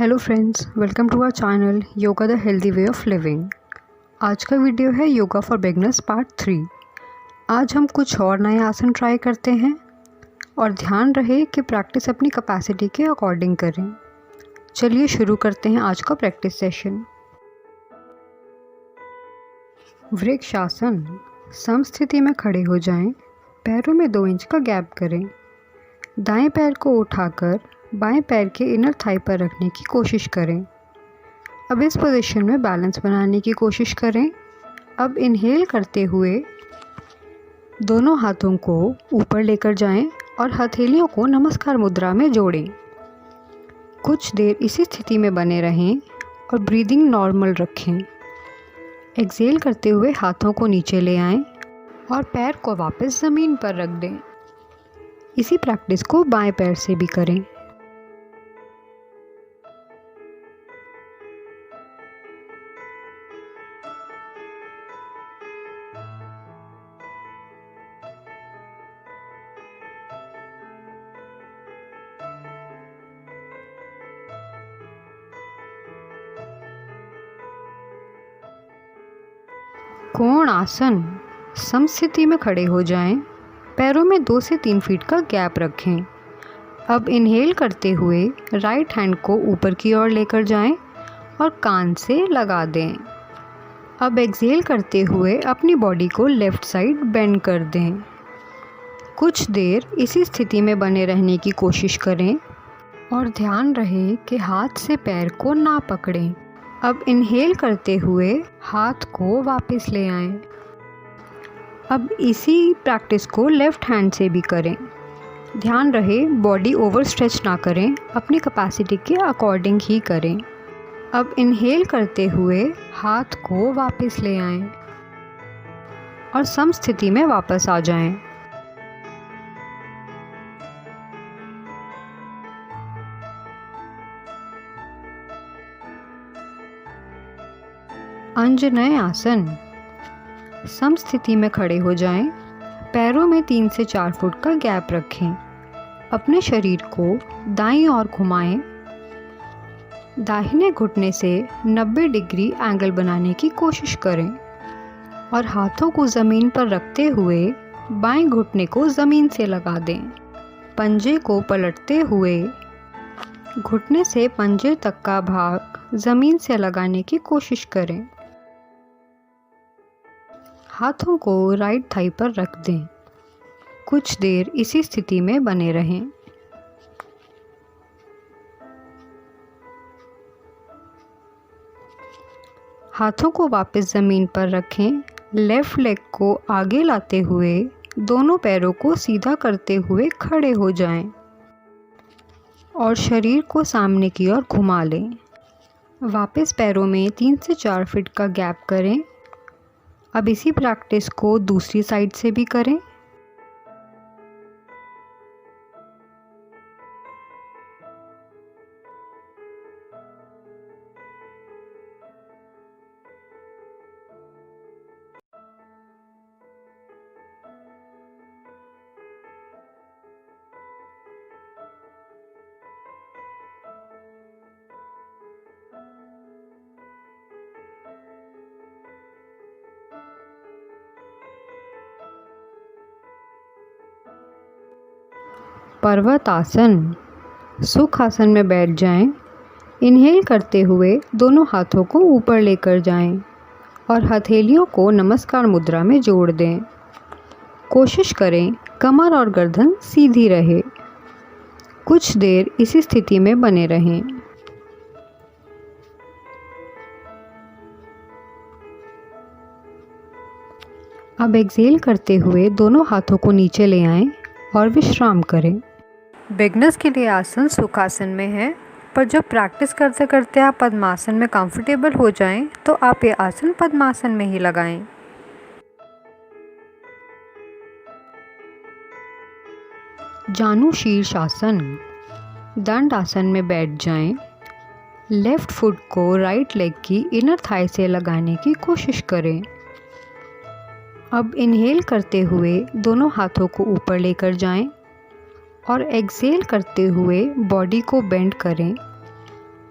Hello friends, welcome to our channel yoga the healthy way of living. आज का video है yoga for beginners part 3। आज हम कुछ और नए आसन ट्राई करते हैं और ध्यान रहे कि प्रैक्टिस अपनी कैपेसिटी के अकॉर्डिंग करें। चलिए शुरू करते हैं आज का प्रैक्टिस सेशन। वृक्षासन। समस्थिति में खड़े हो जाएं, पैरों में 2 इंच का गैप करें। दाएं पैर को उठाकर बाएं पैर के इनर थाई पर रखने की कोशिश करें। अब इस पोजीशन में बैलेंस बनाने की कोशिश करें। अब इनहेल करते हुए दोनों हाथों को ऊपर लेकर जाएं और हथेलियों को नमस्कार मुद्रा में जोड़ें। कुछ देर इसी स्थिति में बने रहें और ब्रीदिंग नॉर्मल रखें। एक्सहेल करते हुए हाथों को नीचे ले आएं और पैर को वापस ज़मीन पर रख दें। इसी प्रैक्टिस को बाएं पैर से भी करें। कोण आसन। समस्थिति में खड़े हो जाएं, पैरों में 2 से 3 फीट का गैप रखें। अब इनहेल करते हुए राइट हैंड को ऊपर की ओर लेकर जाएं और कान से लगा दें। अब एक्सहेल करते हुए अपनी बॉडी को लेफ़्ट साइड बेंड कर दें। कुछ देर इसी स्थिति में बने रहने की कोशिश करें और ध्यान रहे कि हाथ से पैर को ना पकड़ें। अब इनहेल करते हुए हाथ को वापस ले आएं। अब इसी प्रैक्टिस को लेफ़्ट हैंड से भी करें। ध्यान रहे बॉडी ओवर स्ट्रेच ना करें, अपनी कैपेसिटी के अकॉर्डिंग ही करें। अब इनहेल करते हुए हाथ को वापस ले आएं और सम स्थिति में वापस आ जाएं। अंजनय आसन। सम स्थिति में खड़े हो जाएं, पैरों में 3 से 4 फुट का गैप रखें। अपने शरीर को दाईं ओर घुमाएं। दाहिने घुटने से 90 डिग्री एंगल बनाने की कोशिश करें और हाथों को ज़मीन पर रखते हुए बाएं घुटने को ज़मीन से लगा दें। पंजे को पलटते हुए घुटने से पंजे तक का भाग ज़मीन से लगाने की कोशिश करें। हाथों को राइट थाई पर रख दें। कुछ देर इसी स्थिति में बने रहें। हाथों को वापस ज़मीन पर रखें। लेफ़्ट लेग को आगे लाते हुए दोनों पैरों को सीधा करते हुए खड़े हो जाएं और शरीर को सामने की ओर घुमा लें। वापस पैरों में 3 से 4 फीट का गैप करें। अब इसी प्रैक्टिस को दूसरी साइड से भी करें। पर्वत आसन। सुख आसन में बैठ जाएं। इनहेल करते हुए दोनों हाथों को ऊपर लेकर जाएं और हथेलियों को नमस्कार मुद्रा में जोड़ दें। कोशिश करें कमर और गर्दन सीधी रहे। कुछ देर इसी स्थिति में बने रहें। अब एक्सहेल करते हुए दोनों हाथों को नीचे ले आएं और विश्राम करें। बिगनर्स के लिए आसन सुखासन में है, पर जब प्रैक्टिस करते करते आप पद्मासन में कंफर्टेबल हो जाएं तो आप ये आसन पद्मासन में ही लगाएं। जानु शीर्षासन। दंड आसन में बैठ जाएं। लेफ़्ट फुट को राइट लेग की इनर थाई से लगाने की कोशिश करें। अब इनहेल करते हुए दोनों हाथों को ऊपर लेकर जाएं और एक्सहेल करते हुए बॉडी को बेंड करें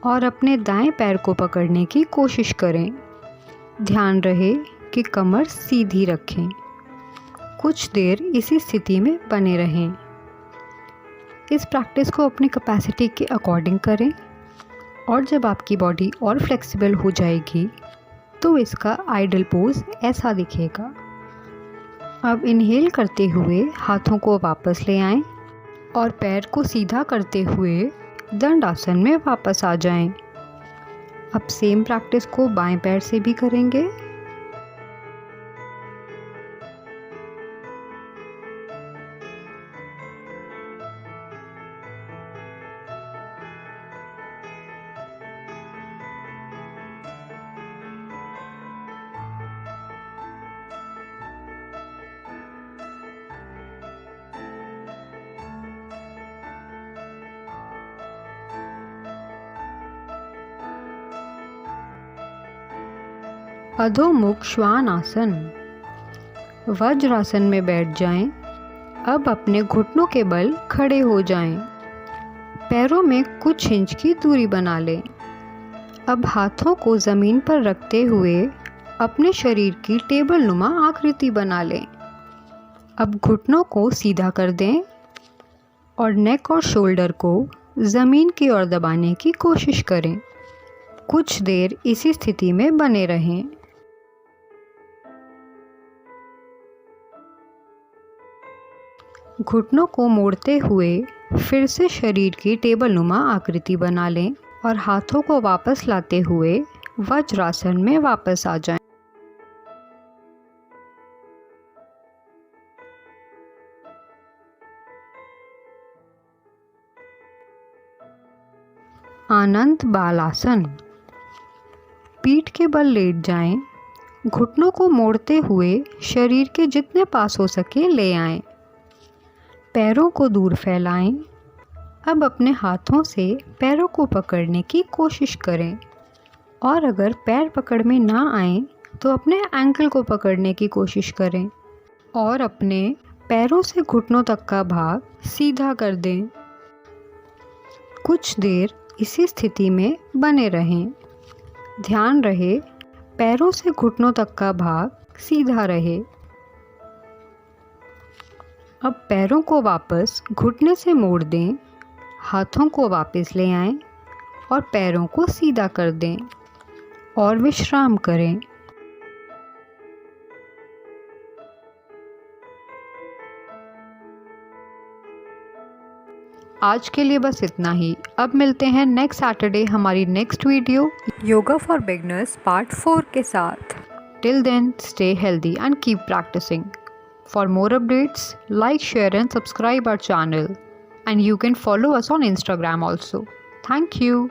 और अपने दाएं पैर को पकड़ने की कोशिश करें। ध्यान रहे कि कमर सीधी रखें। कुछ देर इसी स्थिति में बने रहें। इस प्रैक्टिस को अपनी कैपेसिटी के अकॉर्डिंग करें और जब आपकी बॉडी और फ्लेक्सिबल हो जाएगी तो इसका आइडल पोज ऐसा दिखेगा। अब इनहेल करते हुए हाथों को वापस ले आएं और पैर को सीधा करते हुए दंड आसन में वापस आ जाएं। अब सेम प्रैक्टिस को बाएं पैर से भी करेंगे। अधोमुख श्वान आसन। वज्रासन में बैठ जाएं। अब अपने घुटनों के बल खड़े हो जाएं। पैरों में कुछ इंच की दूरी बना लें। अब हाथों को ज़मीन पर रखते हुए अपने शरीर की टेबल नुमा आकृति बना लें। अब घुटनों को सीधा कर दें और नेक और शोल्डर को ज़मीन की ओर दबाने की कोशिश करें। कुछ देर इसी स्थिति में बने रहें। घुटनों को मोड़ते हुए फिर से शरीर की टेबल नुमा आकृति बना लें और हाथों को वापस लाते हुए वज्रासन में वापस आ जाएं। आनंद बालासन। पीठ के बल लेट जाएं। घुटनों को मोड़ते हुए शरीर के जितने पास हो सके ले आएं। पैरों को दूर फैलाएं। अब अपने हाथों से पैरों को पकड़ने की कोशिश करें और अगर पैर पकड़ में ना आए तो अपने एंकल को पकड़ने की कोशिश करें और अपने पैरों से घुटनों तक का भाग सीधा कर दें। कुछ देर इसी स्थिति में बने रहें। ध्यान रहे पैरों से घुटनों तक का भाग सीधा रहे। अब पैरों को वापस घुटने से मोड़ दें। हाथों को वापस ले आएं और पैरों को सीधा कर दें और विश्राम करें। आज के लिए बस इतना ही। अब मिलते हैं नेक्स्ट सैटरडे हमारी next video yoga for beginners part 4 के साथ। Till then stay healthy and keep practising. For more updates, like, share and subscribe our channel. And you can follow us on Instagram also. Thank you.